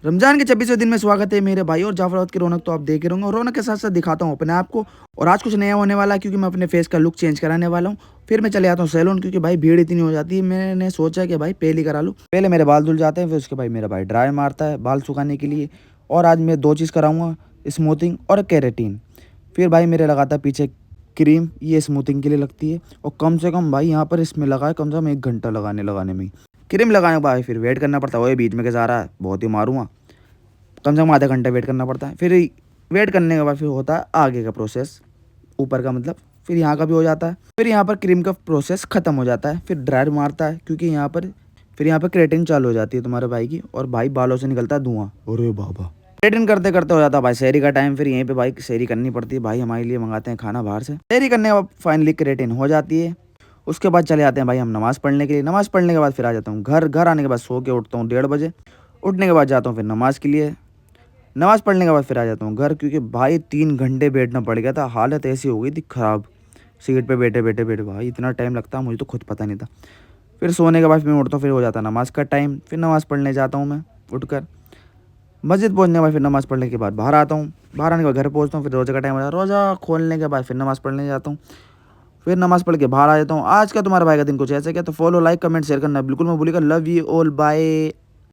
रमज़ान के 26वें दिन में स्वागत है मेरे भाई और जाफराबाद की रौनक तो आप देख ही रहोगे और रौनक के साथ-साथ दिखाता हूँ अपने आप को। और आज कुछ नया होने वाला है क्योंकि मैं अपने फेस का लुक चेंज कराने वाला हूँ। फिर मैं चले आता हूँ सैलून क्योंकि भाई भीड़ इतनी हो जाती है। मैंने सोचा कि भाई पहले ही करा लूँ। पहले मेरे बाल धुल जाते हैं, फिर उसके बाद मेरा भाई ड्राई मारता है बाल सुखाने के लिए। और आज मैं 2 चीज़ कराऊँगा, स्मूथिंग और केराटिन। फिर भाई मेरे लगाता है पीछे क्रीम, ये स्मूथिंग के लिए लगती है। और कम से कम भाई यहाँ पर इसमें लगा है कम से कम 1 घंटा लगाने में ही। क्रीम लगाने के बाद फिर वेट करना पड़ता है। ओए बीच में कैसे आ रहा है? बहुत ही मारूँगा। कम से कम आधा घंटा वेट करना पड़ता है। फिर वेट करने के बाद फिर होता है आगे का प्रोसेस, ऊपर का मतलब। फिर यहाँ का भी हो जाता है। फिर यहाँ पर क्रीम का प्रोसेस ख़त्म हो जाता है। फिर ड्रायर मारता है क्योंकि यहाँ पर केराटिन चालू हो जाती है तुम्हारे भाई की। और भाई बालों से निकलता है धुआँ। अरे बाबा! केराटिन करते-करते हो जाता है भाई सहरी का टाइम। फिर यहीं पे भाई सहरी करनी पड़ती है। भाई हमारे लिए मँगाते हैं खाना बाहर से। सहरी करने के बाद फाइनली केराटिन हो जाती है। उसके बाद चले जाते हैं भाई हम नमाज़ पढ़ने के लिए। नमाज़ पढ़ने के बाद फिर आ जाता हूँ घर। घर आने के बाद सो के उठता हूँ 1:30 बजे। उठने के बाद जाता हूँ फिर नमाज़ के लिए। नमाज़ पढ़ने के बाद फिर आ जाता हूँ घर क्योंकि भाई 3 घंटे बैठना पड़ गया था। हालत ऐसी हो गई थी ख़राब, सीट पे बैठे-बैठे भाई इतना टाइम लगता है मुझे तो खुद पता नहीं था। फिर सोने के बाद फिर मैं उठता हूँ, फिर हो जाता है नमाज़ का टाइम। फिर नमाज़ पढ़ने जाता हूँ मैं उठकर। मस्जिद पहुँचने के बाद फिर नमाज़ पढ़ने के बाद बाहर आता हूँ। बाहर आने के बाद घर पहुँचता हूँ, फिर रोज़े का टाइम हो जाता है। रोज़ा खोलने के बाद फिर नमाज़ पढ़ने जाता हूँ। फिर नमाज़ पढ़ के बाहर आ जाता हूँ। आज का तुम्हारे भाई का दिन कुछ ऐसा क्या? तो फॉलो, लाइक, कमेंट, शेयर करना बिल्कुल मत भूलिएगा। Love you all, bye.